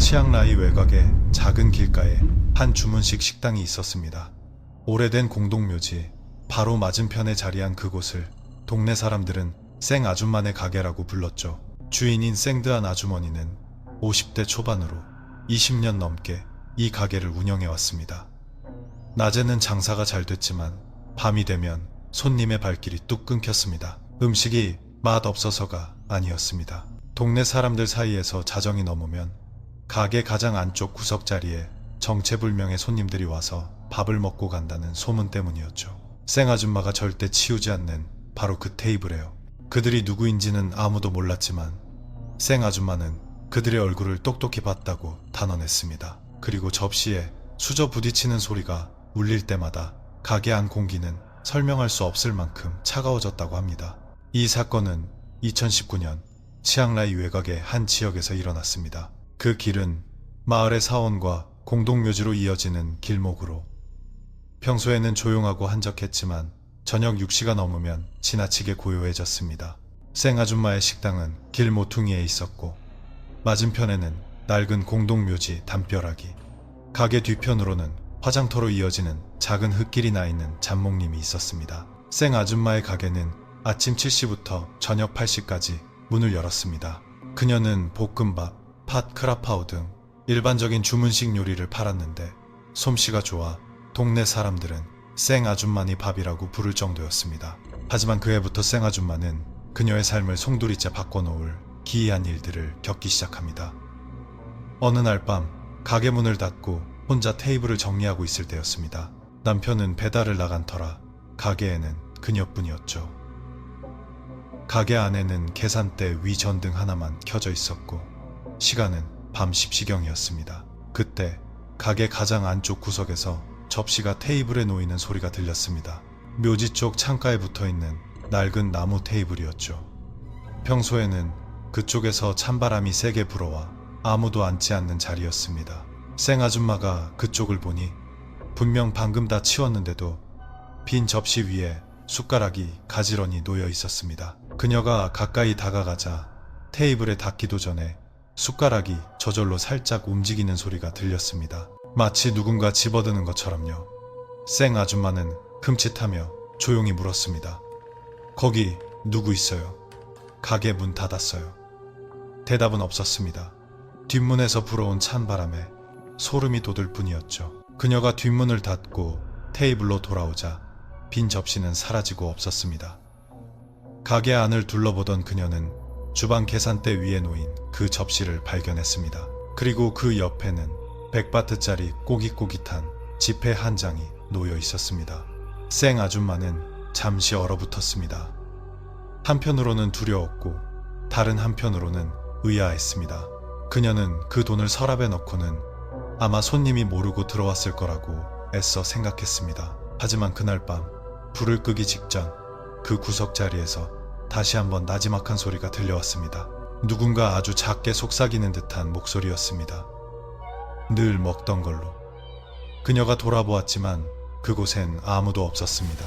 치앙라이 외곽의 작은 길가에 한 주문식 식당이 있었습니다. 오래된 공동묘지 바로 맞은편에 자리한 그곳을 동네 사람들은 생 아줌마네 가게라고 불렀죠. 주인인 생드한 아주머니는 50대 초반으로 20년 넘게 이 가게를 운영해왔습니다. 낮에는 장사가 잘 됐지만 밤이 되면 손님의 발길이 뚝 끊겼습니다. 음식이 맛없어서가 아니었습니다. 동네 사람들 사이에서 자정이 넘으면 가게 가장 안쪽 구석자리에 정체불명의 손님들이 와서 밥을 먹고 간다는 소문 때문이었죠. 생아줌마가 절대 치우지 않는 바로 그 테이블에요. 그들이 누구인지는 아무도 몰랐지만 생아줌마는 그들의 얼굴을 똑똑히 봤다고 단언했습니다. 그리고 접시에 수저 부딪히는 소리가 울릴 때마다 가게 안 공기는 설명할 수 없을 만큼 차가워졌다고 합니다. 이 사건은 2019년 치앙라이 외곽의 한 지역에서 일어났습니다. 그 길은 마을의 사원과 공동묘지로 이어지는 길목으로 평소에는 조용하고 한적했지만 저녁 6시가 넘으면 지나치게 고요해졌습니다. 생아줌마의 식당은 길 모퉁이에 있었고 맞은편에는 낡은 공동묘지 담벼락이, 가게 뒤편으로는 화장터로 이어지는 작은 흙길이 나 있는 잡목림이 있었습니다. 생아줌마의 가게는 아침 7시부터 저녁 8시까지 문을 열었습니다. 그녀는 볶음밥, 팥, 크라파오 등 일반적인 주문식 요리를 팔았는데 솜씨가 좋아 동네 사람들은 생아줌마니 밥이라고 부를 정도였습니다. 하지만 그 해부터 생아줌마는 그녀의 삶을 송두리째 바꿔놓을 기이한 일들을 겪기 시작합니다. 어느 날 밤 가게 문을 닫고 혼자 테이블을 정리하고 있을 때였습니다. 남편은 배달을 나간 터라 가게에는 그녀뿐이었죠. 가게 안에는 계산대 위 전등 하나만 켜져 있었고 시간은 밤 10시경이었습니다. 그때 가게 가장 안쪽 구석에서 접시가 테이블에 놓이는 소리가 들렸습니다. 묘지 쪽 창가에 붙어있는 낡은 나무 테이블이었죠. 평소에는 그쪽에서 찬바람이 세게 불어와 아무도 앉지 않는 자리였습니다. 생아줌마가 그쪽을 보니 분명 방금 다 치웠는데도 빈 접시 위에 숟가락이 가지런히 놓여 있었습니다. 그녀가 가까이 다가가자 테이블에 닿기도 전에 숟가락이 저절로 살짝 움직이는 소리가 들렸습니다. 마치 누군가 집어드는 것처럼요. 생아줌마는 흠칫하며 조용히 물었습니다. 거기 누구 있어요? 가게 문 닫았어요. 대답은 없었습니다. 뒷문에서 불어온 찬바람에 소름이 돋을 뿐이었죠. 그녀가 뒷문을 닫고 테이블로 돌아오자 빈 접시는 사라지고 없었습니다. 가게 안을 둘러보던 그녀는 주방 계산대 위에 놓인 그 접시를 발견했습니다. 그리고 그 옆에는 100바트짜리 꼬깃꼬깃한 지폐 한 장이 놓여 있었습니다. 생아줌마는 잠시 얼어붙었습니다. 한편으로는 두려웠고 다른 한편으로는 의아했습니다. 그녀는 그 돈을 서랍에 넣고는 아마 손님이 모르고 들어왔을 거라고 애써 생각했습니다. 하지만 그날 밤 불을 끄기 직전 그 구석자리에서 다시 한번 나지막한 소리가 들려왔습니다. 누군가 아주 작게 속삭이는 듯한 목소리였습니다. 늘 먹던 걸로. 그녀가 돌아보았지만 그곳엔 아무도 없었습니다.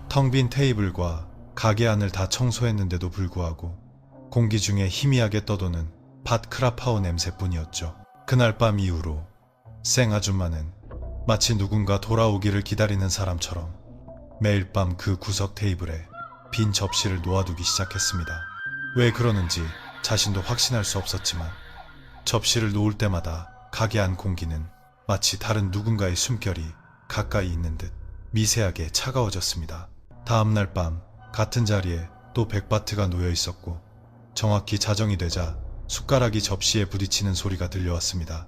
텅 빈 테이블과 가게 안을 다 청소했는데도 불구하고 공기 중에 희미하게 떠도는 밭 크라파오 냄새뿐이었죠. 그날 밤 이후로 생아줌마는 마치 누군가 돌아오기를 기다리는 사람처럼 매일 밤 그 구석 테이블에 빈 접시를 놓아두기 시작했습니다. 왜 그러는지 자신도 확신할 수 없었지만 접시를 놓을 때마다 가게 안 공기는 마치 다른 누군가의 숨결이 가까이 있는 듯 미세하게 차가워졌습니다. 다음날 밤 같은 자리에 또 100바트가 놓여 있었고 정확히 자정이 되자 숟가락이 접시에 부딪히는 소리가 들려왔습니다.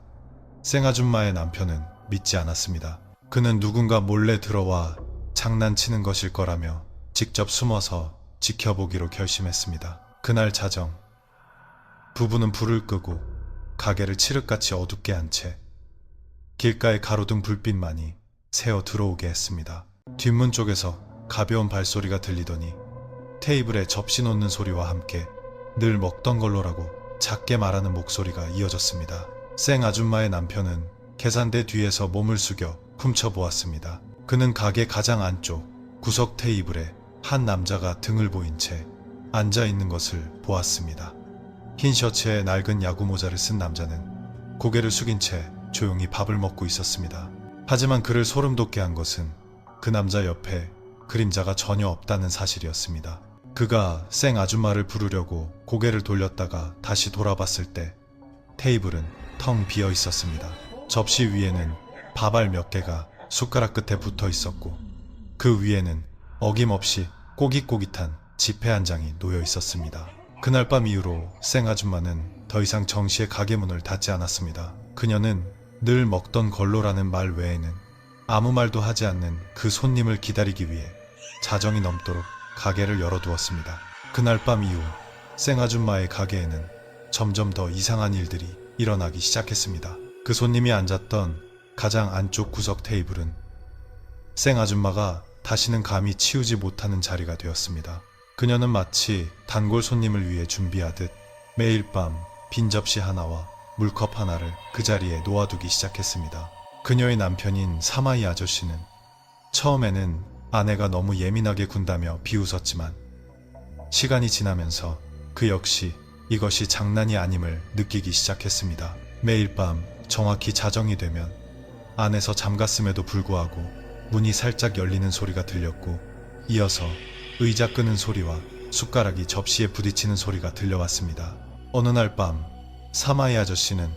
생아줌마의 남편은 믿지 않았습니다. 그는 누군가 몰래 들어와 장난치는 것일 거라며 직접 숨어서 지켜보기로 결심했습니다. 그날 자정, 부부는 불을 끄고 가게를 칠흑같이 어둡게 한 채 길가의 가로등 불빛만이 새어 들어오게 했습니다. 뒷문 쪽에서 가벼운 발소리가 들리더니 테이블에 접시 놓는 소리와 함께 늘 먹던 걸로라고 작게 말하는 목소리가 이어졌습니다. 생아줌마의 남편은 계산대 뒤에서 몸을 숙여 훔쳐보았습니다. 그는 가게 가장 안쪽 구석 테이블에 한 남자가 등을 보인 채 앉아있는 것을 보았습니다. 흰 셔츠에 낡은 야구 모자를 쓴 남자는 고개를 숙인 채 조용히 밥을 먹고 있었습니다. 하지만 그를 소름 돋게 한 것은 그 남자 옆에 그림자가 전혀 없다는 사실이었습니다. 그가 생 아줌마를 부르려고 고개를 돌렸다가 다시 돌아봤을 때 테이블은 텅 비어 있었습니다. 접시 위에는 밥알 몇 개가 숟가락 끝에 붙어 있었고 그 위에는 어김없이 꼬깃꼬깃한 지폐 한 장이 놓여 있었습니다. 그날 밤 이후로 생 아줌마는 더 이상 정시의 가게 문을 닫지 않았습니다. 그녀는 늘 먹던 걸로라는 말 외에는 아무 말도 하지 않는 그 손님을 기다리기 위해 자정이 넘도록 가게를 열어두었습니다. 그날 밤 이후 생 아줌마의 가게에는 점점 더 이상한 일들이 일어나기 시작했습니다. 그 손님이 앉았던 가장 안쪽 구석 테이블은 생 아줌마가 다시는 감히 치우지 못하는 자리가 되었습니다. 그녀는 마치 단골 손님을 위해 준비하듯 매일 밤 빈 접시 하나와 물컵 하나를 그 자리에 놓아두기 시작했습니다. 그녀의 남편인 사마이 아저씨는 처음에는 아내가 너무 예민하게 군다며 비웃었지만 시간이 지나면서 그 역시 이것이 장난이 아님을 느끼기 시작했습니다. 매일 밤 정확히 자정이 되면 안에서 잠갔음에도 불구하고 문이 살짝 열리는 소리가 들렸고 이어서 의자 끄는 소리와 숟가락이 접시에 부딪히는 소리가 들려왔습니다. 어느 날 밤 사마이 아저씨는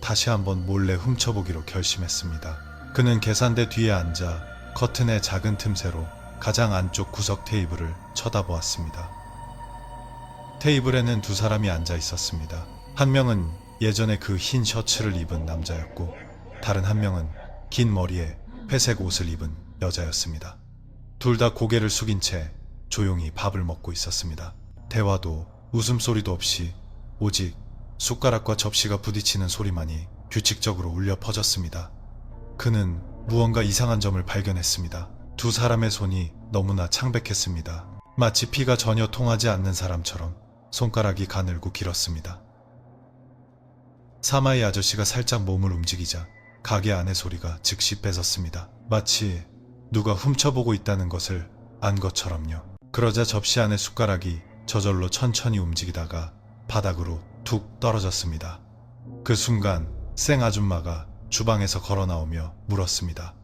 다시 한번 몰래 훔쳐보기로 결심했습니다. 그는 계산대 뒤에 앉아 커튼의 작은 틈새로 가장 안쪽 구석 테이블을 쳐다보았습니다. 테이블에는 두 사람이 앉아 있었습니다. 한 명은 예전에 그 흰 셔츠를 입은 남자였고 다른 한 명은 긴 머리에 회색 옷을 입은 여자였습니다. 둘 다 고개를 숙인 채 조용히 밥을 먹고 있었습니다. 대화도 웃음소리도 없이 오직 숟가락과 접시가 부딪히는 소리만이 규칙적으로 울려 퍼졌습니다. 그는 무언가 이상한 점을 발견했습니다. 두 사람의 손이 너무나 창백했습니다. 마치 피가 전혀 통하지 않는 사람처럼 손가락이 가늘고 길었습니다. 사마이 아저씨가 살짝 몸을 움직이자 가게 안의 소리가 즉시 뺏었습니다. 마치 누가 훔쳐보고 있다는 것을 안 것처럼요. 그러자 접시 안의 숟가락이 저절로 천천히 움직이다가 바닥으로 툭 떨어졌습니다. 그 순간 생 아줌마가 주방에서 걸어 나오며 물었습니다.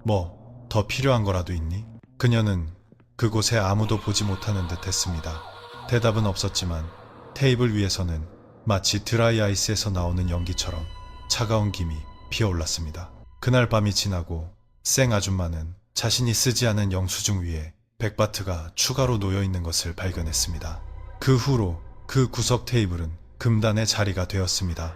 뭐 더 필요한 거라도 있니? 그녀는 그곳에 아무도 보지 못하는 듯 했습니다. 대답은 없었지만 테이블 위에서는 마치 드라이 아이스에서 나오는 연기처럼 차가운 김이 피어올랐습니다. 그날 밤이 지나고 생 아줌마는 자신이 쓰지 않은 영수증 위에 백바트가 추가로 놓여 있는 것을 발견했습니다. 그 후로 그 구석 테이블은 금단의 자리가 되었습니다.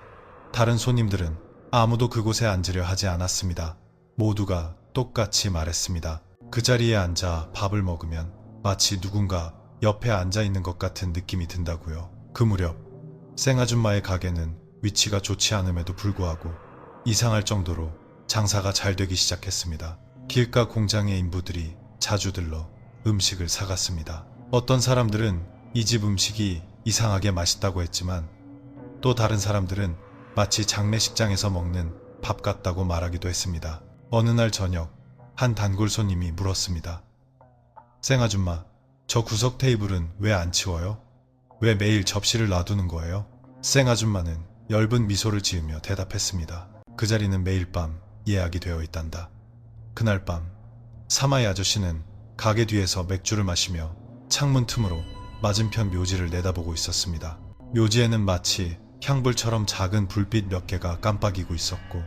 다른 손님들은 아무도 그곳에 앉으려 하지 않았습니다. 모두가 똑같이 말했습니다. 그 자리에 앉아 밥을 먹으면 마치 누군가 옆에 앉아 있는 것 같은 느낌이 든다고요. 그 무렵 생 아줌마의 가게는 위치가 좋지 않음에도 불구하고 이상할 정도로 장사가 잘 되기 시작했습니다. 길가 공장의 인부들이 자주 들러 음식을 사갔습니다. 어떤 사람들은 이 집 음식이 이상하게 맛있다고 했지만 또 다른 사람들은 마치 장례식장에서 먹는 밥 같다고 말하기도 했습니다. 어느 날 저녁 한 단골 손님이 물었습니다. 생 아줌마, 저 구석 테이블은 왜 안 치워요? 왜 매일 접시를 놔두는 거예요? 생 아줌마는 엷은 미소를 지으며 대답했습니다. 그 자리는 매일 밤 예약이 되어 있단다. 그날 밤 사마이 아저씨는 가게 뒤에서 맥주를 마시며 창문 틈으로 맞은편 묘지를 내다보고 있었습니다. 묘지에는 마치 향불처럼 작은 불빛 몇 개가 깜빡이고 있었고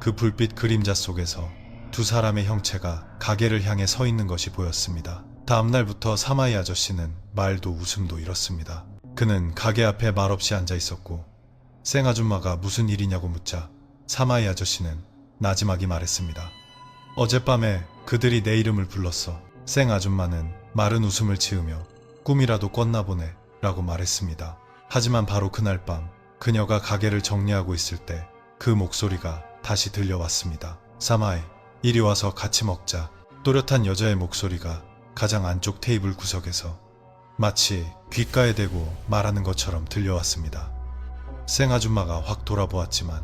그 불빛 그림자 속에서 두 사람의 형체가 가게를 향해 서 있는 것이 보였습니다. 다음날부터 사마이 아저씨는 말도 웃음도 잃었습니다. 그는 가게 앞에 말없이 앉아 있었고 생 아줌마가 무슨 일이냐고 묻자 사마이 아저씨는 나지막이 말했습니다. 어젯밤에 그들이 내 이름을 불렀어. 생 아줌마는 마른 웃음을 지으며 꿈이라도 꿨나 보네 라고 말했습니다. 하지만 바로 그날 밤 그녀가 가게를 정리하고 있을 때 그 목소리가 다시 들려왔습니다. 사마이, 이리 와서 같이 먹자. 또렷한 여자의 목소리가 가장 안쪽 테이블 구석에서 마치 귓가에 대고 말하는 것처럼 들려왔습니다. 생 아줌마가 확 돌아보았지만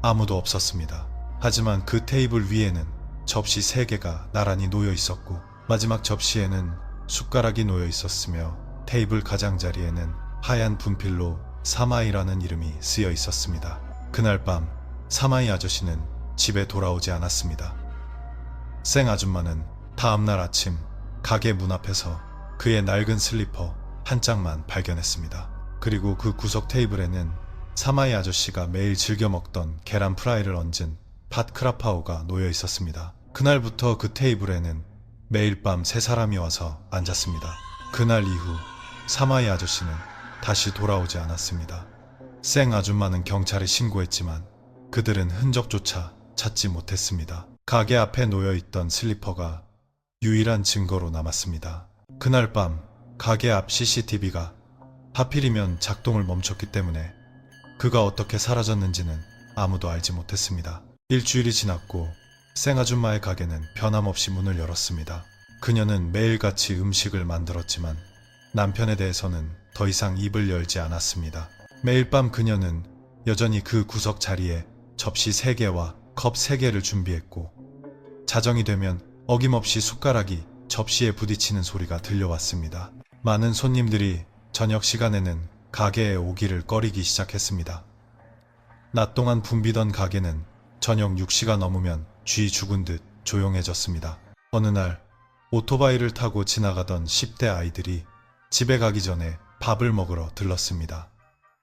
아무도 없었습니다. 하지만 그 테이블 위에는 접시 3개가 나란히 놓여 있었고 마지막 접시에는 숟가락이 놓여 있었으며 테이블 가장자리에는 하얀 분필로 사마이라는 이름이 쓰여 있었습니다. 그날 밤 사마이 아저씨는 집에 돌아오지 않았습니다. 생 아줌마는 다음날 아침 가게 문 앞에서 그의 낡은 슬리퍼 한 짝만 발견했습니다. 그리고 그 구석 테이블에는 사마이 아저씨가 매일 즐겨 먹던 계란 프라이를 얹은 팥 크라파오가 놓여 있었습니다. 그날부터 그 테이블에는 매일 밤 세 사람이 와서 앉았습니다. 그날 이후 사마이 아저씨는 다시 돌아오지 않았습니다. 생 아줌마는 경찰에 신고했지만 그들은 흔적조차 찾지 못했습니다. 가게 앞에 놓여 있던 슬리퍼가 유일한 증거로 남았습니다. 그날 밤 가게 앞 CCTV가 하필이면 작동을 멈췄기 때문에 그가 어떻게 사라졌는지는 아무도 알지 못했습니다. 일주일이 지났고 생 아줌마의 가게는 변함없이 문을 열었습니다. 그녀는 매일같이 음식을 만들었지만 남편에 대해서는 더 이상 입을 열지 않았습니다. 매일 밤 그녀는 여전히 그 구석 자리에 접시 3개와 컵 3개를 준비했고 자정이 되면 어김없이 숟가락이 접시에 부딪히는 소리가 들려왔습니다. 많은 손님들이 저녁 시간에는 가게에 오기를 꺼리기 시작했습니다. 낮 동안 붐비던 가게는 저녁 6시가 넘으면 쥐 죽은 듯 조용해졌습니다. 어느 날 오토바이를 타고 지나가던 10대 아이들이 집에 가기 전에 밥을 먹으러 들렀습니다.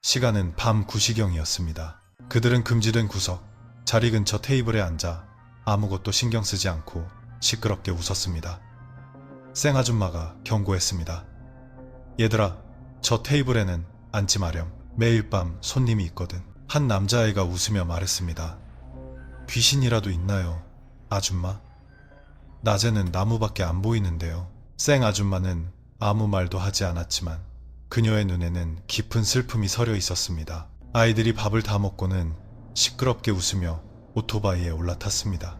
시간은 밤 9시경이었습니다. 그들은 금지된 구석, 자리 근처 테이블에 앉아 아무것도 신경 쓰지 않고 시끄럽게 웃었습니다. 생 아줌마가 경고했습니다. 얘들아, 저 테이블에는 앉지 마렴. 매일 밤 손님이 있거든. 한 남자아이가 웃으며 말했습니다. 귀신이라도 있나요, 아줌마? 낮에는 나무밖에 안 보이는데요. 생 아줌마는 아무 말도 하지 않았지만 그녀의 눈에는 깊은 슬픔이 서려 있었습니다. 아이들이 밥을 다 먹고는 시끄럽게 웃으며 오토바이에 올라탔습니다.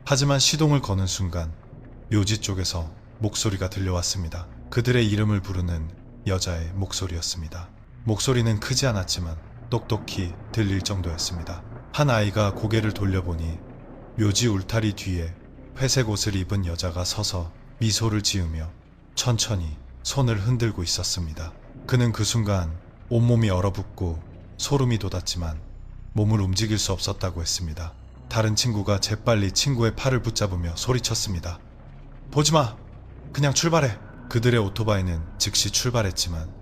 하지만 시동을 거는 순간 묘지 쪽에서 목소리가 들려왔습니다. 그들의 이름을 부르는 여자의 목소리였습니다. 목소리는 크지 않았지만 똑똑히 들릴 정도였습니다. 한 아이가 고개를 돌려보니 묘지 울타리 뒤에 회색 옷을 입은 여자가 서서 미소를 지으며 천천히 손을 흔들고 있었습니다. 그는 그 순간 온몸이 얼어붙고 소름이 돋았지만 몸을 움직일 수 없었다고 했습니다. 다른 친구가 재빨리 친구의 팔을 붙잡으며 소리쳤습니다. 보지마! 그냥 출발해! 그들의 오토바이는 즉시 출발했지만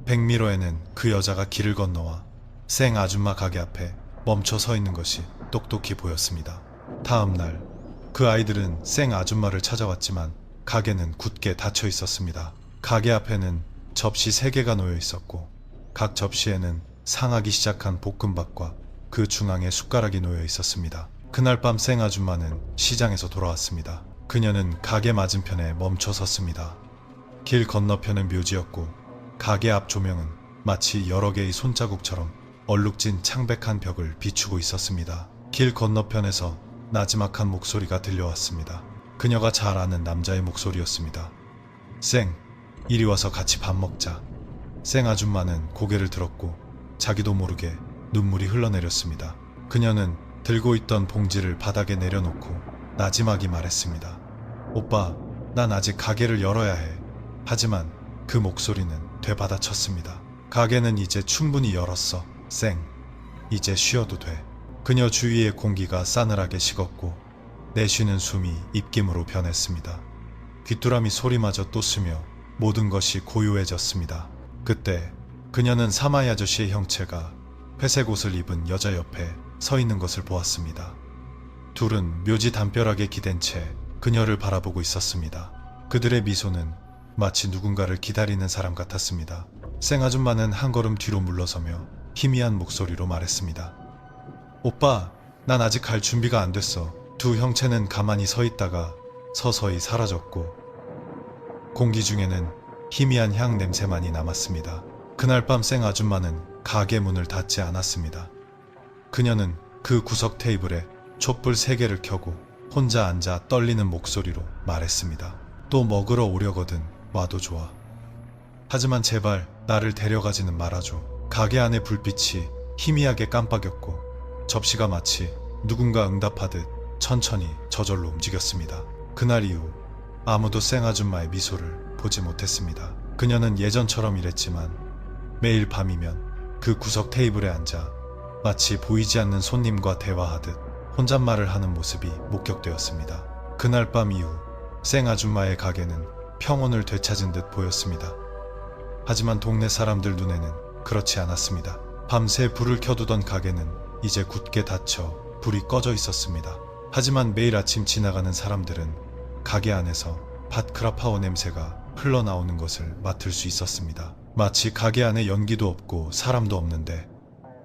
백미러에는 그 여자가 길을 건너와 생 아줌마 가게 앞에 멈춰 서 있는 것이 똑똑히 보였습니다. 다음 날 그 아이들은 생 아줌마를 찾아왔지만 가게는 굳게 닫혀 있었습니다. 가게 앞에는 접시 3개가 놓여 있었고 각 접시에는 상하기 시작한 볶음밥과 그 중앙에 숟가락이 놓여 있었습니다. 그날 밤 생 아줌마는 시장에서 돌아왔습니다. 그녀는 가게 맞은편에 멈춰 섰습니다. 길 건너편은 묘지였고 가게 앞 조명은 마치 여러 개의 손자국처럼 얼룩진 창백한 벽을 비추고 있었습니다. 길 건너편에서 나지막한 목소리가 들려왔습니다. 그녀가 잘 아는 남자의 목소리였습니다. 생, 이리 와서 같이 밥 먹자. 생 아줌마는 고개를 들었고 자기도 모르게 눈물이 흘러내렸습니다. 그녀는 들고 있던 봉지를 바닥에 내려놓고 나지막이 말했습니다. 오빠, 난 아직 가게를 열어야 해. 하지만 그 목소리는 되받아쳤습니다. 가게는 이제 충분히 열었어. 생, 이제 쉬어도 돼. 그녀 주위의 공기가 싸늘하게 식었고 내쉬는 숨이 입김으로 변했습니다. 귀뚜라미 소리마저 또 쓰며 모든 것이 고요해졌습니다. 그때 그녀는 사마이 아저씨의 형체가 회색 옷을 입은 여자 옆에 서 있는 것을 보았습니다. 둘은 묘지 담벼락에 기댄 채 그녀를 바라보고 있었습니다. 그들의 미소는 마치 누군가를 기다리는 사람 같았습니다. 생 아줌마는 한 걸음 뒤로 물러서며 희미한 목소리로 말했습니다. 오빠, 난 아직 갈 준비가 안 됐어. 두 형체는 가만히 서 있다가 서서히 사라졌고 공기 중에는 희미한 향 냄새만이 남았습니다. 그날 밤 생 아줌마는 가게 문을 닫지 않았습니다. 그녀는 그 구석 테이블에 촛불 3개를 켜고 혼자 앉아 떨리는 목소리로 말했습니다. 또 먹으러 오려거든 와도 좋아. 하지만 제발 나를 데려가지는 말아줘. 가게 안의 불빛이 희미하게 깜빡였고 접시가 마치 누군가 응답하듯 천천히 저절로 움직였습니다. 그날 이후 아무도 생 아줌마의 미소를 보지 못했습니다. 그녀는 예전처럼 일했지만 매일 밤이면 그 구석 테이블에 앉아 마치 보이지 않는 손님과 대화하듯 혼잣말을 하는 모습이 목격되었습니다. 그날 밤 이후 생 아줌마의 가게는 평온을 되찾은 듯 보였습니다. 하지만 동네 사람들 눈에는 그렇지 않았습니다. 밤새 불을 켜두던 가게는 이제 굳게 닫혀 불이 꺼져 있었습니다. 하지만 매일 아침 지나가는 사람들은 가게 안에서 팥크라파오 냄새가 흘러나오는 것을 맡을 수 있었습니다. 마치 가게 안에 연기도 없고 사람도 없는데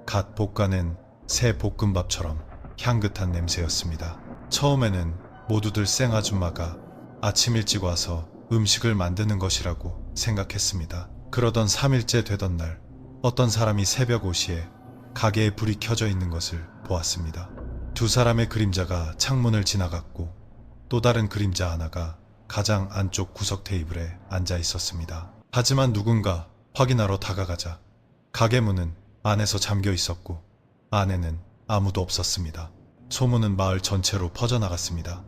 갓 볶아낸 새 볶음밥처럼 향긋한 냄새였습니다. 처음에는 모두들 생 아줌마가 아침 일찍 와서 음식을 만드는 것이라고 생각했습니다. 그러던 3일째 되던 날 어떤 사람이 새벽 5시에 가게에 불이 켜져 있는 것을 보았습니다. 두 사람의 그림자가 창문을 지나갔고 또 다른 그림자 하나가 가장 안쪽 구석 테이블에 앉아 있었습니다. 하지만 누군가 확인하러 다가가자 가게 문은 안에서 잠겨 있었고 안에는 아무도 없었습니다. 소문은 마을 전체로 퍼져나갔습니다.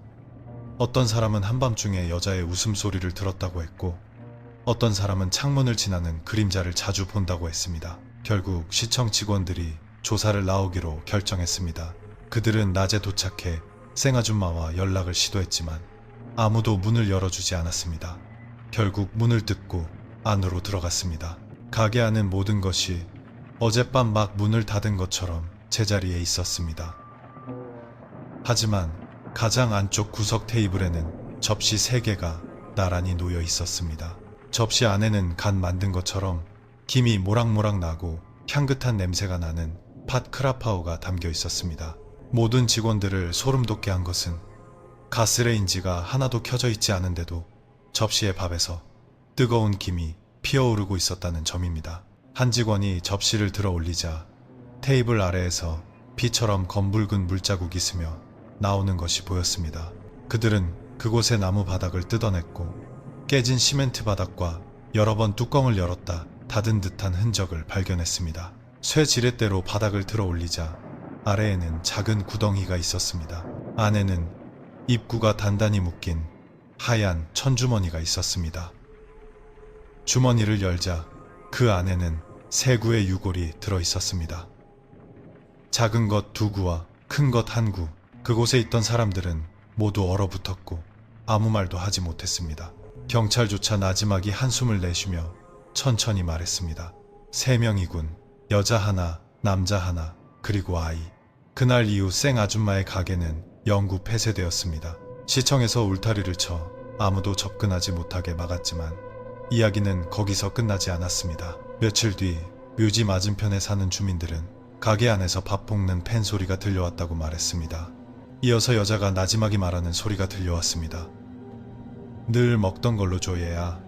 어떤 사람은 한밤중에 여자의 웃음소리를 들었다고 했고 어떤 사람은 창문을 지나는 그림자를 자주 본다고 했습니다. 결국 시청 직원들이 조사를 나오기로 결정했습니다. 그들은 낮에 도착해 생아줌마와 연락을 시도했지만 아무도 문을 열어주지 않았습니다. 결국 문을 뜯고 안으로 들어갔습니다. 가게 안은 모든 것이 어젯밤 막 문을 닫은 것처럼 제자리에 있었습니다. 하지만 가장 안쪽 구석 테이블에는 접시 3개가 나란히 놓여 있었습니다. 접시 안에는 간 만든 것처럼 김이 모락모락 나고 향긋한 냄새가 나는 팥 크라파오가 담겨 있었습니다. 모든 직원들을 소름 돋게 한 것은 가스레인지가 하나도 켜져 있지 않은데도 접시의 밥에서 뜨거운 김이 피어오르고 있었다는 점입니다. 한 직원이 접시를 들어 올리자 테이블 아래에서 피처럼 검붉은 물자국이 스며 나오는 것이 보였습니다. 그들은 그곳의 나무 바닥을 뜯어냈고 깨진 시멘트 바닥과 여러 번 뚜껑을 열었다 닫은 듯한 흔적을 발견했습니다. 쇠 지렛대로 바닥을 들어 올리자 아래에는 작은 구덩이가 있었습니다. 안에는 입구가 단단히 묶인 하얀 천주머니가 있었습니다. 주머니를 열자 그 안에는 3구의 유골이 들어 있었습니다. 작은 것 2구와 큰 것 1구. 그곳에 있던 사람들은 모두 얼어붙었고 아무 말도 하지 못했습니다. 경찰조차 나지막이 한숨을 내쉬며 천천히 말했습니다. 3명이군. 여자 하나, 남자 하나, 그리고 아이. 그날 이후 생 아줌마의 가게는 영구 폐쇄되었습니다. 시청에서 울타리를 쳐 아무도 접근하지 못하게 막았지만 이야기는 거기서 끝나지 않았습니다. 며칠 뒤 묘지 맞은편에 사는 주민들은 가게 안에서 밥 볶는 팬 소리가 들려왔다고 말했습니다. 이어서 여자가 나지막이 말하는 소리가 들려왔습니다. 늘 먹던 걸로 줘 얘야.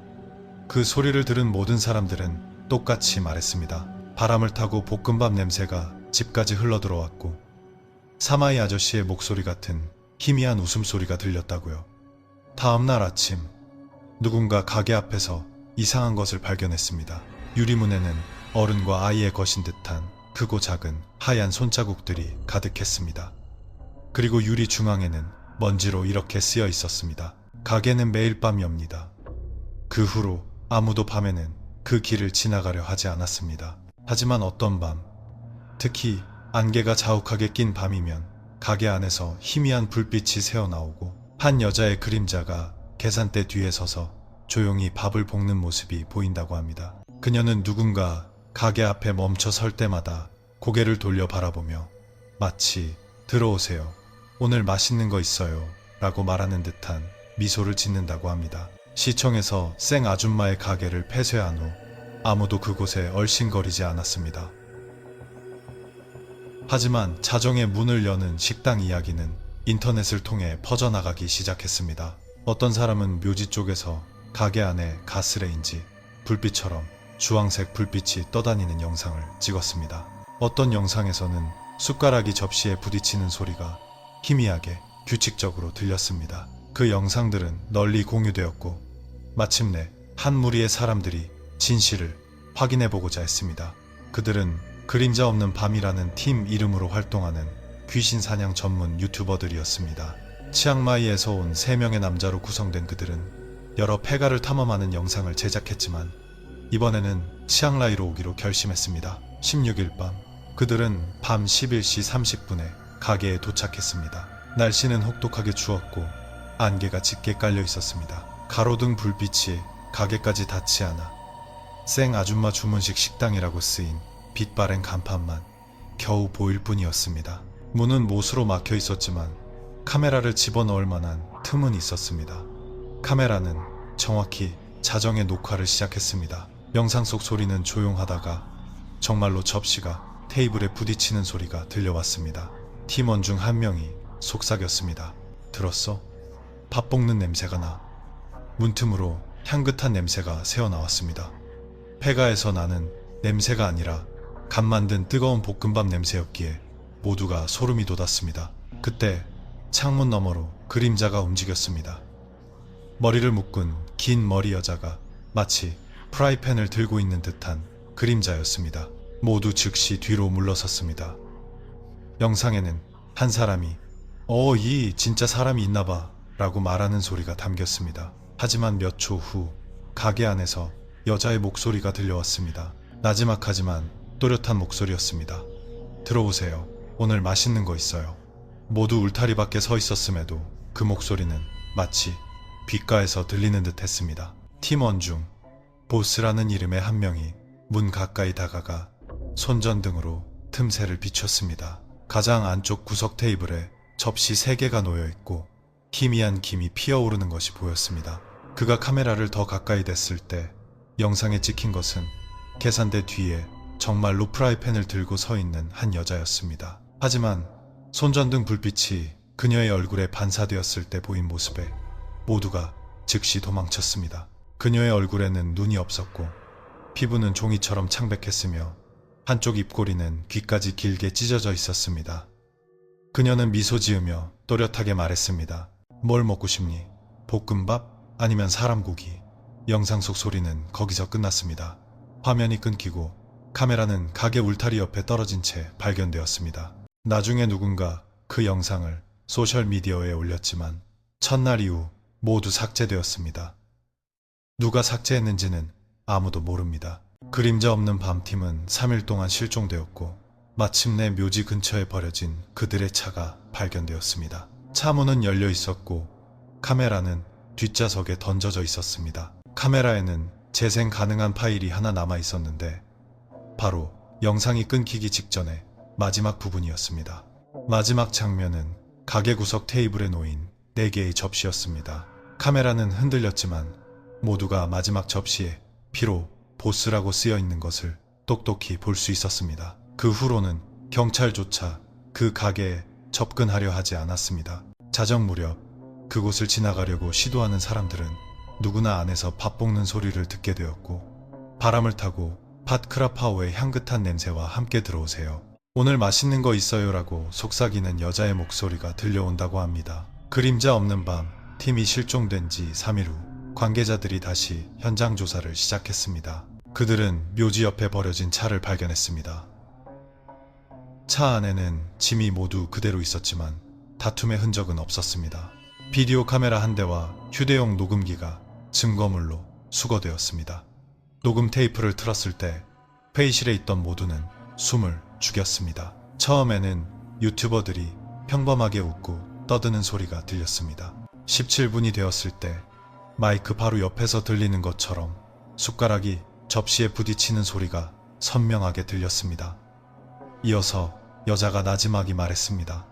그 소리를 들은 모든 사람들은 똑같이 말했습니다. 바람을 타고 볶음밥 냄새가 집까지 흘러들어왔고 사마이 아저씨의 목소리 같은 희미한 웃음소리가 들렸다고요. 다음날 아침 누군가 가게 앞에서 이상한 것을 발견했습니다. 유리문에는 어른과 아이의 것인 듯한 크고 작은 하얀 손자국들이 가득했습니다. 그리고 유리 중앙에는 먼지로 이렇게 쓰여 있었습니다. 가게는 매일 밤 엽니다. 그 후로 아무도 밤에는 그 길을 지나가려 하지 않았습니다. 하지만 어떤 밤, 특히 안개가 자욱하게 낀 밤이면 가게 안에서 희미한 불빛이 새어나오고 한 여자의 그림자가 계산대 뒤에 서서 조용히 밥을 볶는 모습이 보인다고 합니다. 그녀는 누군가 가게 앞에 멈춰 설 때마다 고개를 돌려 바라보며 마치 들어오세요. 오늘 맛있는 거 있어요. 라고 말하는 듯한 미소를 짓는다고 합니다. 시청에서 생 아줌마의 가게를 폐쇄한 후 아무도 그곳에 얼씬거리지 않았습니다. 하지만 자정에 문을 여는 식당 이야기는 인터넷을 통해 퍼져나가기 시작했습니다. 어떤 사람은 묘지 쪽에서 가게 안에 가스레인지, 불빛처럼 주황색 불빛이 떠다니는 영상을 찍었습니다. 어떤 영상에서는 숟가락이 접시에 부딪히는 소리가 희미하게 규칙적으로 들렸습니다. 그 영상들은 널리 공유되었고 마침내 한 무리의 사람들이 진실을 확인해보고자 했습니다. 그들은 그림자 없는 밤이라는 팀 이름으로 활동하는 귀신 사냥 전문 유튜버들이었습니다. 치앙마이에서 온 3명의 남자로 구성된 그들은 여러 폐가를 탐험하는 영상을 제작했지만 이번에는 치앙라이로 오기로 결심했습니다. 16일 밤 그들은 밤 11시 30분에 가게에 도착했습니다. 날씨는 혹독하게 추웠고 안개가 짙게 깔려 있었습니다. 가로등 불빛이 가게까지 닿지 않아 생 아줌마 주문식 식당이라고 쓰인 빛바랜 간판만 겨우 보일 뿐이었습니다. 문은 못으로 막혀 있었지만 카메라를 집어넣을 만한 틈은 있었습니다. 카메라는 정확히 자정의 녹화를 시작했습니다. 영상 속 소리는 조용하다가 정말로 접시가 테이블에 부딪히는 소리가 들려왔습니다. 팀원 중 한 명이 속삭였습니다. 들었어? 밥 볶는 냄새가 나. 문틈으로 향긋한 냄새가 새어나왔습니다. 폐가에서 나는 냄새가 아니라 갓 만든 뜨거운 볶음밥 냄새였기에 모두가 소름이 돋았습니다. 그때 창문 너머로 그림자가 움직였습니다. 머리를 묶은 긴 머리 여자가 마치 프라이팬을 들고 있는 듯한 그림자였습니다. 모두 즉시 뒤로 물러섰습니다. 영상에는 한 사람이 이 진짜 사람이 있나봐 라고 말하는 소리가 담겼습니다. 하지만 몇 초 후 가게 안에서 여자의 목소리가 들려왔습니다. 나지막하지만 또렷한 목소리였습니다. 들어오세요. 오늘 맛있는 거 있어요. 모두 울타리 밖에 서 있었음에도 그 목소리는 마치 귓가에서 들리는 듯 했습니다. 팀원 중 보스라는 이름의 한 명이 문 가까이 다가가 손전등으로 틈새를 비췄습니다. 가장 안쪽 구석 테이블에 접시 3개가 놓여 있고 희미한 김이 피어오르는 것이 보였습니다. 그가 카메라를 더 가까이 댔을 때 영상에 찍힌 것은 계산대 뒤에 정말로 프라이팬을 들고 서 있는 한 여자였습니다. 하지만 손전등 불빛이 그녀의 얼굴에 반사되었을 때 보인 모습에 모두가 즉시 도망쳤습니다. 그녀의 얼굴에는 눈이 없었고 피부는 종이처럼 창백했으며 한쪽 입꼬리는 귀까지 길게 찢어져 있었습니다. 그녀는 미소 지으며 또렷하게 말했습니다. 뭘 먹고 싶니? 볶음밥? 아니면 사람 고기? 영상 속 소리는 거기서 끝났습니다. 화면이 끊기고 카메라는 가게 울타리 옆에 떨어진 채 발견되었습니다. 나중에 누군가 그 영상을 소셜미디어에 올렸지만 첫날 이후 모두 삭제되었습니다. 누가 삭제했는지는 아무도 모릅니다. 그림자 없는 밤팀은 3일 동안 실종되었고 마침내 묘지 근처에 버려진 그들의 차가 발견되었습니다. 차 문은 열려 있었고 카메라는 뒷좌석에 던져져 있었습니다. 카메라에는 재생 가능한 파일이 하나 남아 있었는데 바로 영상이 끊기기 직전에 마지막 부분이었습니다. 마지막 장면은 가게 구석 테이블에 놓인 4개의 접시였습니다. 카메라는 흔들렸지만 모두가 마지막 접시에 피로 보스라고 쓰여 있는 것을 똑똑히 볼 수 있었습니다. 그 후로는 경찰조차 그 가게에 접근하려 하지 않았습니다. 자정 무렵 그곳을 지나가려고 시도하는 사람들은 누구나 안에서 밥 볶는 소리를 듣게 되었고 바람을 타고 팥 크라파오의 향긋한 냄새와 함께 들어오세요. 오늘 맛있는 거 있어요 라고 속삭이는 여자의 목소리가 들려온다고 합니다. 그림자 없는 밤 팀이 실종된 지 3일 후 관계자들이 다시 현장 조사를 시작했습니다. 그들은 묘지 옆에 버려진 차를 발견했습니다. 차 안에는 짐이 모두 그대로 있었지만 다툼의 흔적은 없었습니다. 비디오 카메라 한 대와 휴대용 녹음기가 증거물로 수거되었습니다. 녹음 테이프를 틀었을 때 회의실에 있던 모두는 숨을 죽였습니다. 처음에는 유튜버들이 평범하게 웃고 떠드는 소리가 들렸습니다. 17분이 되었을 때 마이크 바로 옆에서 들리는 것처럼 숟가락이 접시에 부딪히는 소리가 선명하게 들렸습니다. 이어서 여자가 나지막이 말했습니다.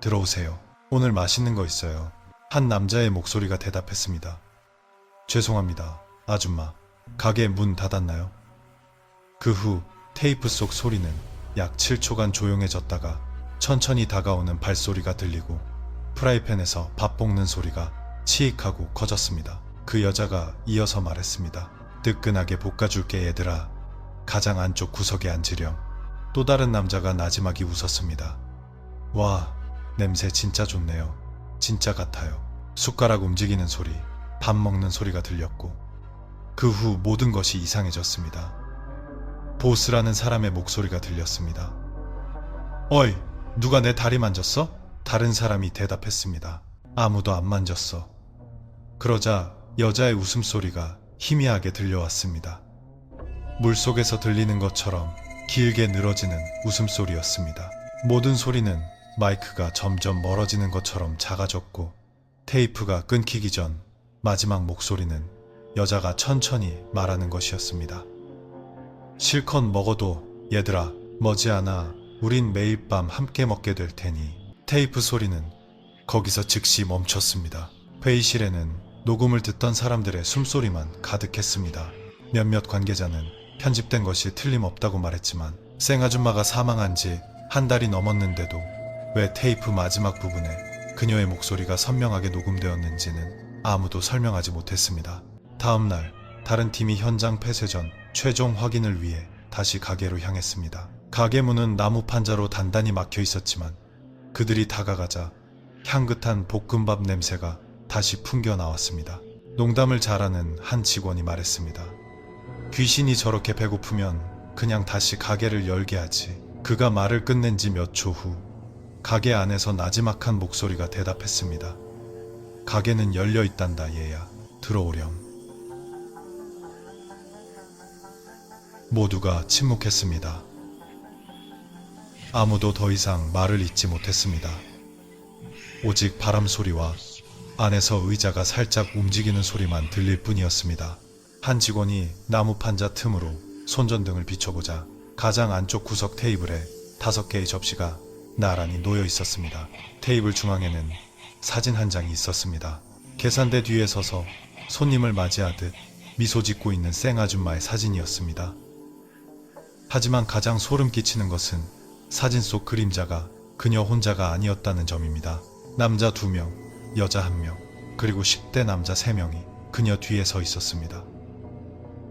들어오세요. 오늘 맛있는 거 있어요. 한 남자의 목소리가 대답했습니다. 죄송합니다, 아줌마. 가게 문 닫았나요? 그 후 테이프 속 소리는 약 7초간 조용해졌다가 천천히 다가오는 발소리가 들리고 프라이팬에서 밥 볶는 소리가 치익하고 커졌습니다. 그 여자가 이어서 말했습니다. 뜨끈하게 볶아줄게 얘들아. 가장 안쪽 구석에 앉으렴. 또 다른 남자가 나지막이 웃었습니다. 와, 냄새 진짜 좋네요. 진짜 같아요. 숟가락 움직이는 소리, 밥 먹는 소리가 들렸고 그 후 모든 것이 이상해졌습니다. 보스라는 사람의 목소리가 들렸습니다. 어이, 누가 내 다리 만졌어? 다른 사람이 대답했습니다. 아무도 안 만졌어. 그러자 여자의 웃음소리가 희미하게 들려왔습니다. 물속에서 들리는 것처럼 길게 늘어지는 웃음소리였습니다. 모든 소리는 마이크가 점점 멀어지는 것처럼 작아졌고 테이프가 끊기기 전 마지막 목소리는 여자가 천천히 말하는 것이었습니다. 실컷 먹어도 얘들아, 머지않아 우린 매일 밤 함께 먹게 될 테니. 테이프 소리는 거기서 즉시 멈췄습니다. 회의실에는 녹음을 듣던 사람들의 숨소리만 가득했습니다. 몇몇 관계자는 편집된 것이 틀림없다고 말했지만 쌩아줌마가 사망한 지 한 달이 넘었는데도 왜 테이프 마지막 부분에 그녀의 목소리가 선명하게 녹음되었는지는 아무도 설명하지 못했습니다. 다음 날 다른 팀이 현장 폐쇄 전 최종 확인을 위해 다시 가게로 향했습니다. 가게 문은 나무 판자로 단단히 막혀 있었지만 그들이 다가가자 향긋한 볶음밥 냄새가 다시 풍겨 나왔습니다. 농담을 잘하는 한 직원이 말했습니다. 귀신이 저렇게 배고프면 그냥 다시 가게를 열게 하지. 그가 말을 끝낸 지 몇 초 후 가게 안에서 나지막한 목소리가 대답했습니다. 가게는 열려 있단다 얘야. 들어오렴. 모두가 침묵했습니다. 아무도 더 이상 말을 잇지 못했습니다. 오직 바람 소리와 안에서 의자가 살짝 움직이는 소리만 들릴 뿐이었습니다. 한 직원이 나무 판자 틈으로 손전등을 비춰보자 가장 안쪽 구석 테이블에 5개의 접시가 나란히 놓여 있었습니다. 테이블 중앙에는 사진 한 장이 있었습니다. 계산대 뒤에 서서 손님을 맞이하듯 미소 짓고 있는 쌩아줌마의 사진이었습니다. 하지만 가장 소름 끼치는 것은 사진 속 그림자가 그녀 혼자가 아니었다는 점입니다. 남자 2명, 여자 1명, 그리고 10대 남자 3명이 그녀 뒤에 서 있었습니다.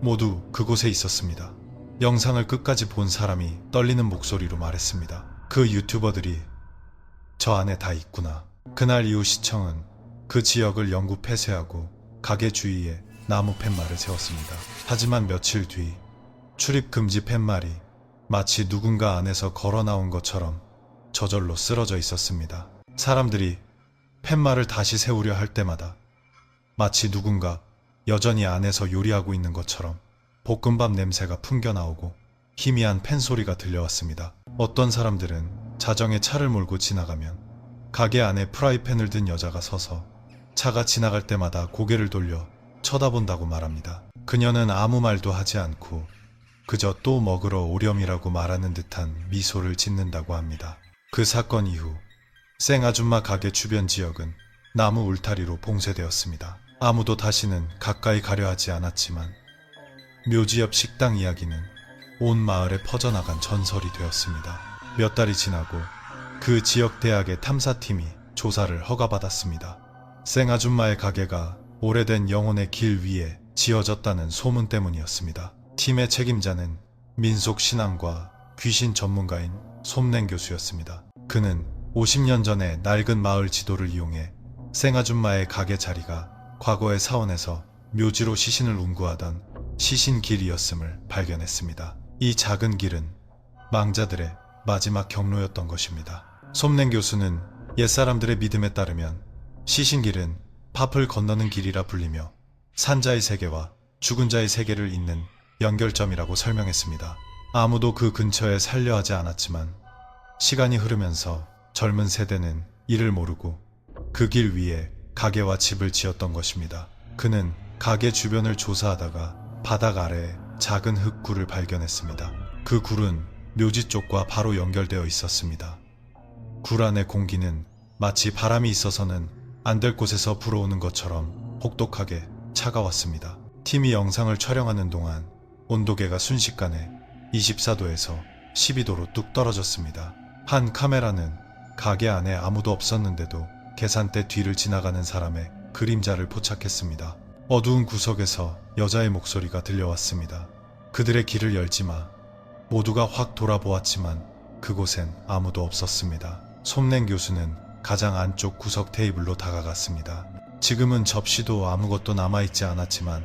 모두 그곳에 있었습니다. 영상을 끝까지 본 사람이 떨리는 목소리로 말했습니다. 그 유튜버들이 저 안에 다 있구나. 그날 이후 시청은 그 지역을 영구 폐쇄하고 가게 주위에 나무 팻말을 세웠습니다. 하지만 며칠 뒤 출입 금지 팻말이 마치 누군가 안에서 걸어 나온 것처럼 저절로 쓰러져 있었습니다. 사람들이 팻말을 다시 세우려 할 때마다 마치 누군가 여전히 안에서 요리하고 있는 것처럼 볶음밥 냄새가 풍겨나오고 희미한 팬 소리가 들려왔습니다. 어떤 사람들은 자정에 차를 몰고 지나가면 가게 안에 프라이팬을 든 여자가 서서 차가 지나갈 때마다 고개를 돌려 쳐다본다고 말합니다. 그녀는 아무 말도 하지 않고 그저 또 먹으러 오렴이라고 말하는 듯한 미소를 짓는다고 합니다. 그 사건 이후 쌩아줌마 가게 주변 지역은 나무 울타리로 봉쇄되었습니다. 아무도 다시는 가까이 가려 하지 않았지만 묘지 옆 식당 이야기는 온 마을에 퍼져나간 전설이 되었습니다. 몇 달이 지나고 그 지역 대학의 탐사팀이 조사를 허가받았습니다. 쌩아줌마의 가게가 오래된 영혼의 길 위에 지어졌다는 소문 때문이었습니다. 팀의 책임자는 민속신앙과 귀신 전문가인 솜냉 교수였습니다. 그는 50년 전에 낡은 마을 지도를 이용해 쌩아줌마의 가게 자리가 과거의 사원에서 묘지로 시신을 운구하던 시신길이었음을 발견했습니다. 이 작은 길은 망자들의 마지막 경로였던 것입니다. 솜냉 교수는 옛사람들의 믿음에 따르면 시신길은 팝을 건너는 길이라 불리며 산자의 세계와 죽은 자의 세계를 잇는 연결점이라고 설명했습니다. 아무도 그 근처에 살려 하지 않았지만 시간이 흐르면서 젊은 세대는 이를 모르고 그 길 위에 가게와 집을 지었던 것입니다. 그는 가게 주변을 조사하다가 바닥 아래에 작은 흙굴을 발견했습니다. 그 굴은 묘지 쪽과 바로 연결되어 있었습니다. 굴 안의 공기는 마치 바람이 있어서는 안 될 곳에서 불어오는 것처럼 혹독하게 차가웠습니다. 팀이 영상을 촬영하는 동안 온도계가 순식간에 24도에서 12도로 뚝 떨어졌습니다. 한 카메라는 가게 안에 아무도 없었는데도 계산대 뒤를 지나가는 사람의 그림자를 포착했습니다. 어두운 구석에서 여자의 목소리가 들려왔습니다. 그들의 길을 열지 마. 모두가 확 돌아보았지만 그곳엔 아무도 없었습니다. 솜냉 교수는 가장 안쪽 구석 테이블로 다가갔습니다. 지금은 접시도 아무것도 남아있지 않았지만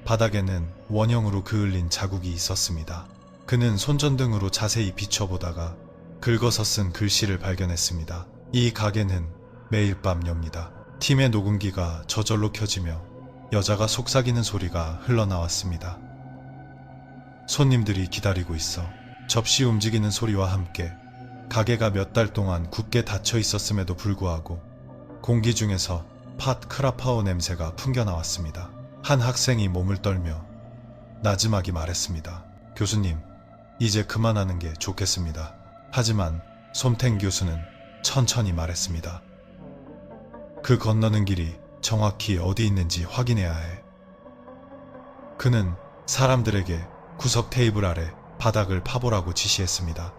바닥에는 원형으로 그을린 자국이 있었습니다. 그는 손전등으로 자세히 비춰보다가 긁어서 쓴 글씨를 발견했습니다. 이 가게는 매일 밤 엽니다. 팀의 녹음기가 저절로 켜지며 여자가 속삭이는 소리가 흘러나왔습니다. 손님들이 기다리고 있어. 접시 움직이는 소리와 함께 가게가 몇 달 동안 굳게 닫혀 있었음에도 불구하고 공기 중에서 팥 크라파오 냄새가 풍겨나왔습니다. 한 학생이 몸을 떨며 나지막이 말했습니다. 교수님, 이제 그만하는 게 좋겠습니다. 하지만 솜탱 교수는 천천히 말했습니다. 그 건너는 길이 정확히 어디 있는지 확인해야 해. 그는 사람들에게 구석 테이블 아래 바닥을 파보라고 지시했습니다.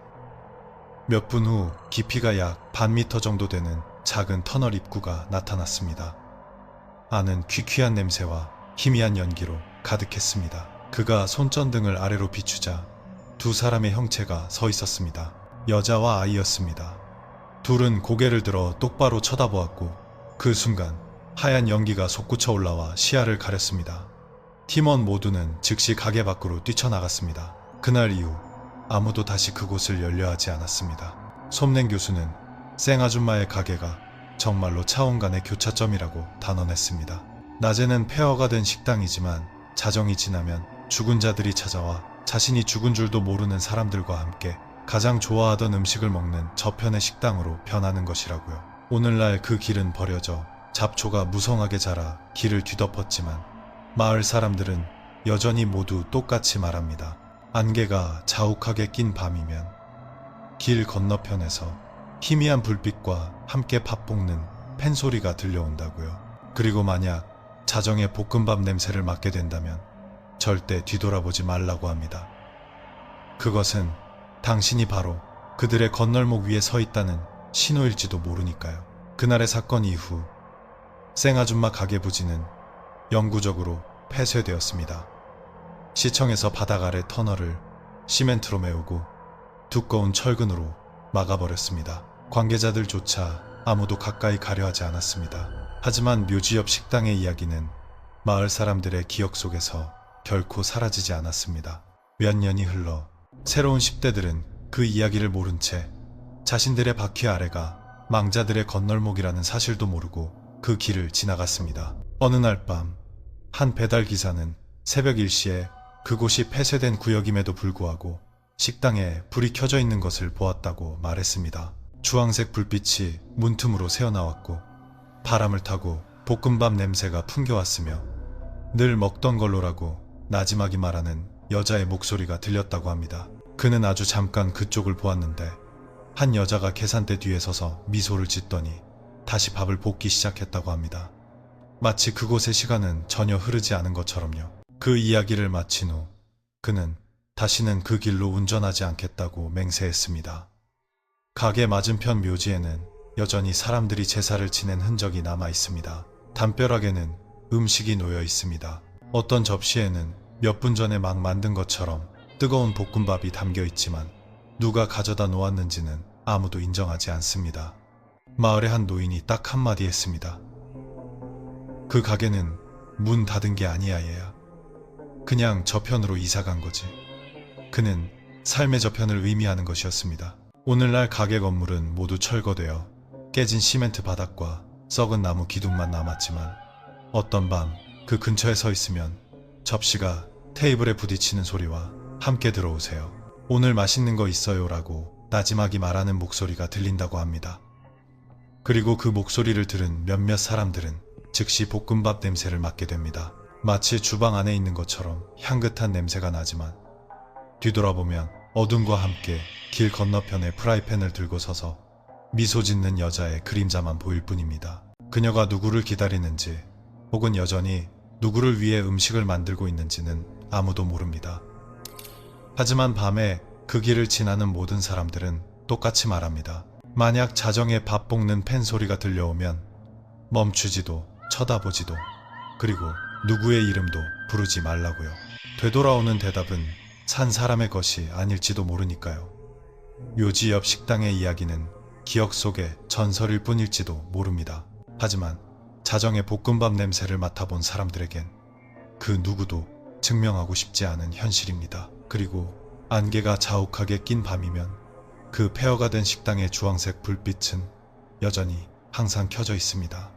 몇 분 후 깊이가 약 반 미터 정도 되는 작은 터널 입구가 나타났습니다. 안은 퀴퀴한 냄새와 희미한 연기로 가득했습니다. 그가 손전등을 아래로 비추자 두 사람의 형체가 서 있었습니다. 여자와 아이였습니다. 둘은 고개를 들어 똑바로 쳐다보았고 그 순간 하얀 연기가 솟구쳐 올라와 시야를 가렸습니다. 팀원 모두는 즉시 가게 밖으로 뛰쳐나갔습니다. 그날 이후 아무도 다시 그곳을 열려하지 않았습니다. 솜랭 교수는 생 아줌마의 가게가 정말로 차원간의 교차점이라고 단언했습니다. 낮에는 폐허가 된 식당이지만 자정이 지나면 죽은 자들이 찾아와 자신이 죽은 줄도 모르는 사람들과 함께 가장 좋아하던 음식을 먹는 저편의 식당으로 변하는 것이라고요. 오늘날 그 길은 버려져 잡초가 무성하게 자라 길을 뒤덮었지만 마을 사람들은 여전히 모두 똑같이 말합니다. 안개가 자욱하게 낀 밤이면 길 건너편에서 희미한 불빛과 함께 밥 볶는 팬소리가 들려온다고요. 그리고 만약 자정에 볶음밥 냄새를 맡게 된다면 절대 뒤돌아보지 말라고 합니다. 그것은 당신이 바로 그들의 건널목 위에 서 있다는 신호일지도 모르니까요. 그날의 사건 이후 생아줌마 가게 부지는 영구적으로 폐쇄되었습니다. 시청에서 바닥 아래 터널을 시멘트로 메우고 두꺼운 철근으로 막아버렸습니다. 관계자들조차 아무도 가까이 가려 하지 않았습니다. 하지만 묘지 옆 식당의 이야기는 마을 사람들의 기억 속에서 결코 사라지지 않았습니다. 몇 년이 흘러 새로운 10대들은 그 이야기를 모른 채 자신들의 바퀴 아래가 망자들의 건널목이라는 사실도 모르고 그 길을 지나갔습니다. 어느 날 밤 한 배달 기사는 새벽 1시에 그곳이 폐쇄된 구역임에도 불구하고 식당에 불이 켜져 있는 것을 보았다고 말했습니다. 주황색 불빛이 문틈으로 새어나왔고 바람을 타고 볶음밥 냄새가 풍겨왔으며 늘 먹던 걸로라고 나지막이 말하는 여자의 목소리가 들렸다고 합니다. 그는 아주 잠깐 그쪽을 보았는데 한 여자가 계산대 뒤에 서서 미소를 짓더니 다시 밥을 볶기 시작했다고 합니다. 마치 그곳의 시간은 전혀 흐르지 않은 것처럼요. 그 이야기를 마친 후 그는 다시는 그 길로 운전하지 않겠다고 맹세했습니다. 가게 맞은편 묘지에는 여전히 사람들이 제사를 지낸 흔적이 남아 있습니다. 담벼락에는 음식이 놓여 있습니다. 어떤 접시에는 몇 분 전에 막 만든 것처럼 뜨거운 볶음밥이 담겨 있지만 누가 가져다 놓았는지는 아무도 인정하지 않습니다. 마을의 한 노인이 딱 한마디 했습니다. 그 가게는 문 닫은 게 아니야 얘야. 그냥 저편으로 이사 간 거지. 그는 삶의 저편을 의미하는 것이었습니다. 오늘날 가게 건물은 모두 철거되어 깨진 시멘트 바닥과 썩은 나무 기둥만 남았지만 어떤 밤 그 근처에 서 있으면 접시가 테이블에 부딪히는 소리와 함께 들어오세요. 오늘 맛있는 거 있어요 라고 나지막이 말하는 목소리가 들린다고 합니다. 그리고 그 목소리를 들은 몇몇 사람들은 즉시 볶음밥 냄새를 맡게 됩니다. 마치 주방 안에 있는 것처럼 향긋한 냄새가 나지만 뒤돌아보면 어둠과 함께 길 건너편에 프라이팬을 들고 서서 미소 짓는 여자의 그림자만 보일 뿐입니다. 그녀가 누구를 기다리는지 혹은 여전히 누구를 위해 음식을 만들고 있는지는 아무도 모릅니다. 하지만 밤에 그 길을 지나는 모든 사람들은 똑같이 말합니다. 만약 자정에 밥 볶는 팬 소리가 들려오면 멈추지도 쳐다보지도 그리고 누구의 이름도 부르지 말라고요. 되돌아오는 대답은 산 사람의 것이 아닐지도 모르니까요. 묘지 옆 식당의 이야기는 기억 속의 전설일 뿐일지도 모릅니다. 하지만 자정의 볶음밥 냄새를 맡아본 사람들에겐 그 누구도 증명하고 싶지 않은 현실입니다. 그리고 안개가 자욱하게 낀 밤이면 그 폐허가 된 식당의 주황색 불빛은 여전히 항상 켜져 있습니다.